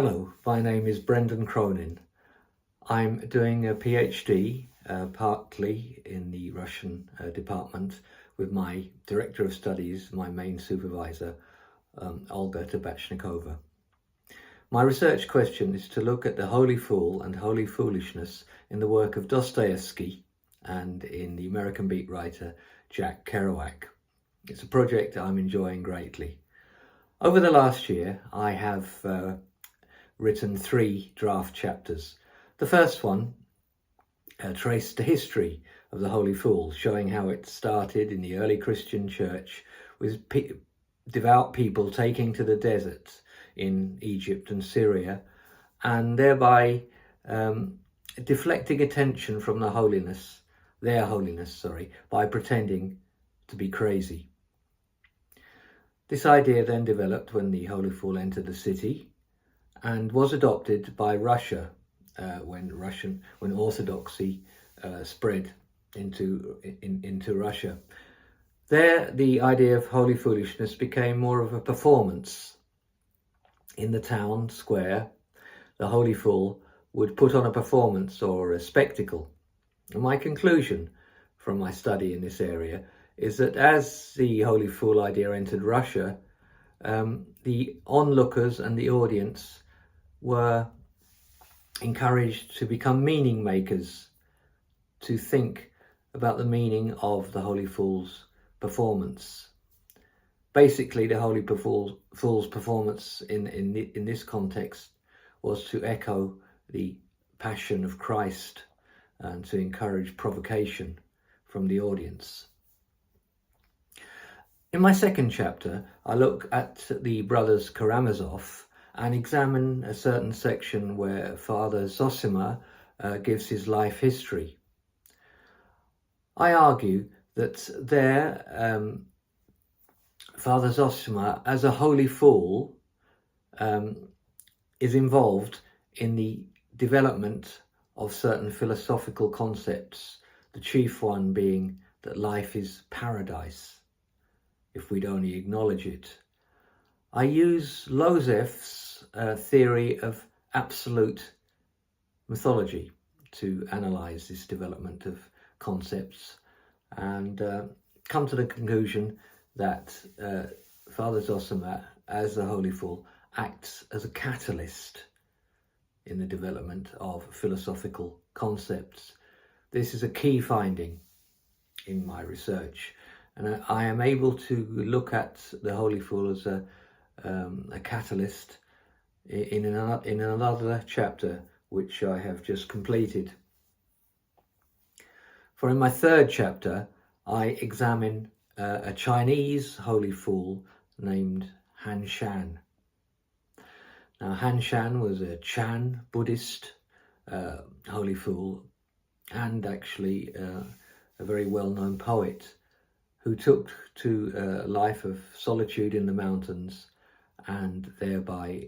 Hello, my name is Brendan Cronin. I'm doing a PhD, partly in the Russian department with my Director of Studies, my main supervisor, Olga Tabachnikova. My research question is to look at the holy fool and holy foolishness in the work of Dostoevsky and in the American beat writer Jack Kerouac. It's a project I'm enjoying greatly. Over the last year, I have written 3 draft chapters. The first one traced the history of the Holy Fool, showing how it started in the early Christian church with devout people taking to the desert in Egypt and Syria, and thereby deflecting attention from their holiness, by pretending to be crazy. This idea then developed when the Holy Fool entered the city and was adopted by Russia when Orthodoxy spread into Russia. There, the idea of holy foolishness became more of a performance. In the town square, the Holy Fool would put on a performance or a spectacle. And my conclusion from my study in this area is that as the Holy Fool idea entered Russia, the onlookers and the audience were encouraged to become meaning makers, to think about the meaning of the Holy Fool's performance. Basically, the Holy Fool's performance in this context was to echo the Passion of Christ and to encourage provocation from the audience. In my second chapter, I look at the brothers Karamazov and examine a certain section where Father Zosima gives his life history. I argue that there, Father Zosima, as a holy fool, is involved in the development of certain philosophical concepts, the chief one being that life is paradise, if we'd only acknowledge it. I use Loseff's theory of absolute mythology to analyse this development of concepts and come to the conclusion that Father Zosima, as the Holy Fool, acts as a catalyst in the development of philosophical concepts. This is a key finding in my research, and I am able to look at the Holy Fool as a catalyst in another chapter which I have just completed. For in my third chapter, I examine a Chinese holy fool named Han Shan. Now, Han Shan was a Chan Buddhist holy fool and actually a very well-known poet who took to a life of solitude in the mountains and thereby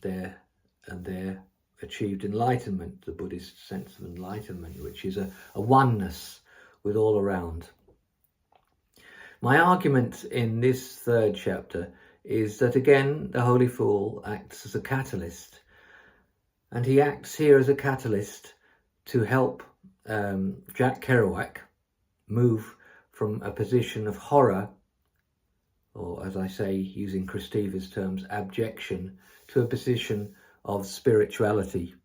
there achieved enlightenment, the Buddhist sense of enlightenment, which is a oneness with all around. My argument in this third chapter is that again the Holy Fool acts as a catalyst, and he acts here as a catalyst to help Jack Kerouac move from a position of horror, or as I say, using Christeva's terms, abjection, to a position of spirituality.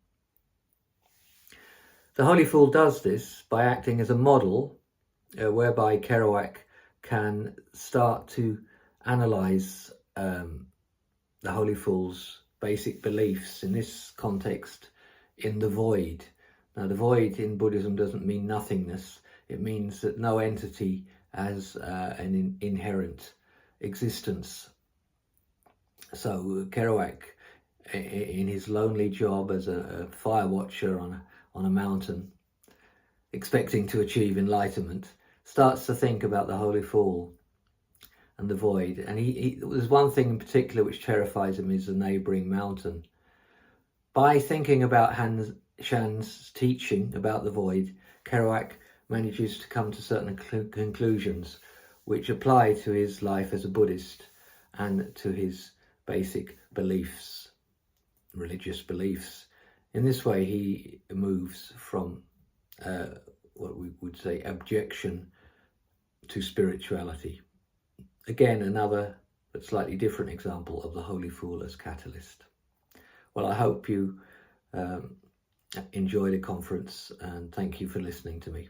The Holy Fool does this by acting as a model whereby Kerouac can start to analyse the Holy Fool's basic beliefs, in this context, in the void. Now, the void in Buddhism doesn't mean nothingness. It means that no entity has an inherent existence. So Kerouac, in his lonely job as a fire watcher on a mountain, expecting to achieve enlightenment, starts to think about the Holy Fool and the void. And there's one thing in particular which terrifies him, is the neighbouring mountain. By thinking about Han Shan's teaching about the void, Kerouac manages to come to certain conclusions which apply to his life as a Buddhist and to his basic beliefs. religious beliefs. In this way, he moves from what we would say objection to spirituality. Again, another but slightly different example of the Holy Fool as catalyst. Well, I hope you enjoy the conference, and thank you for listening to me.